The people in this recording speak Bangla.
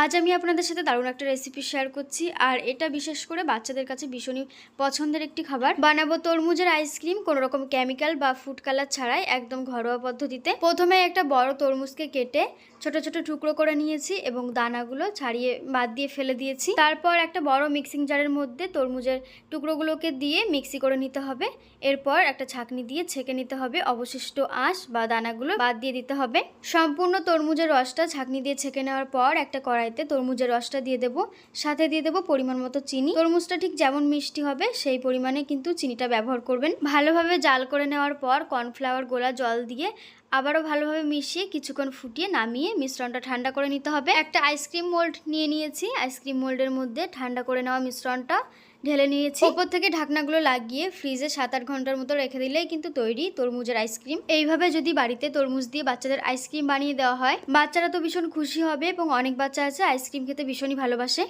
আজ আমি আপনাদের সাথে দারুণ একটা রেসিপি শেয়ার করছি। আর এটা বিশেষ করে বাচ্চাদের কাছে ভীষণই পছন্দের একটি খাবার। বানাবো তরমুজের আইসক্রিম, কোনো রকম কেমিক্যাল বা ফুড কালার ছাড়াই, একদম ঘরোয়া পদ্ধতিতে। প্রথমে একটা বড় তরমুজকে কেটে ছোট ছোট টুকরো করে নিয়েছি এবং দানাগুলো ছাড়িয়ে বাদ দিয়ে ফেলে দিয়েছি। তারপর একটা বড় মিক্সিং জারের মধ্যে তরমুজের টুকরোগুলোকে দিয়ে মিক্সি করে নিতে হবে। এরপর একটা ছাঁকনি দিয়ে ছেঁকে নিতে হবে, অবশিষ্ট আঁশ বা দানাগুলো বাদ দিয়ে দিতে হবে। সম্পূর্ণ তরমুজের রসটা ছাঁকনি দিয়ে ছেঁকে নেওয়ার পর একটা কড়াইতে তরমুজের রসটা দিয়ে দেবো, সাথে দিয়ে দেবো পরিমাণ মতো চিনি। তরমুজটা ঠিক যেমন মিষ্টি হবে সেই পরিমাণে কিন্তু চিনিটা ব্যবহার করবেন। ভালোভাবে জাল করে নেওয়ার পর কর্নফ্লাওয়ার গোলা জল দিয়ে আবারও ভালোভাবে মিশিয়ে কিছুক্ষণ ফুটিয়ে নামিয়ে মিশ্রণটা ঠান্ডা করে নিতে হবে। একটা আইসক্রিম মোল্ড নিয়ে নিয়েছি, আইসক্রিম মোল্ডের মধ্যে ঠান্ডা করে নেওয়া মিশ্রণটা ঢেলে নিয়েছি। উপর থেকে ঢাকনাগুলো লাগিয়ে ফ্রিজে 7-8 ঘন্টার মতো রেখে দিলেই কিন্তু তৈরি তরমুজের আইসক্রিম। এইভাবে যদি বাড়িতে তরমুজ দিয়ে বাচ্চাদের আইসক্রিম বানিয়ে দেওয়া হয়, বাচ্চারা তো ভীষণ খুশি হবে এবং অনেক বাচ্চা আছে আইসক্রিম খেতে ভীষণই ভালোবাসে।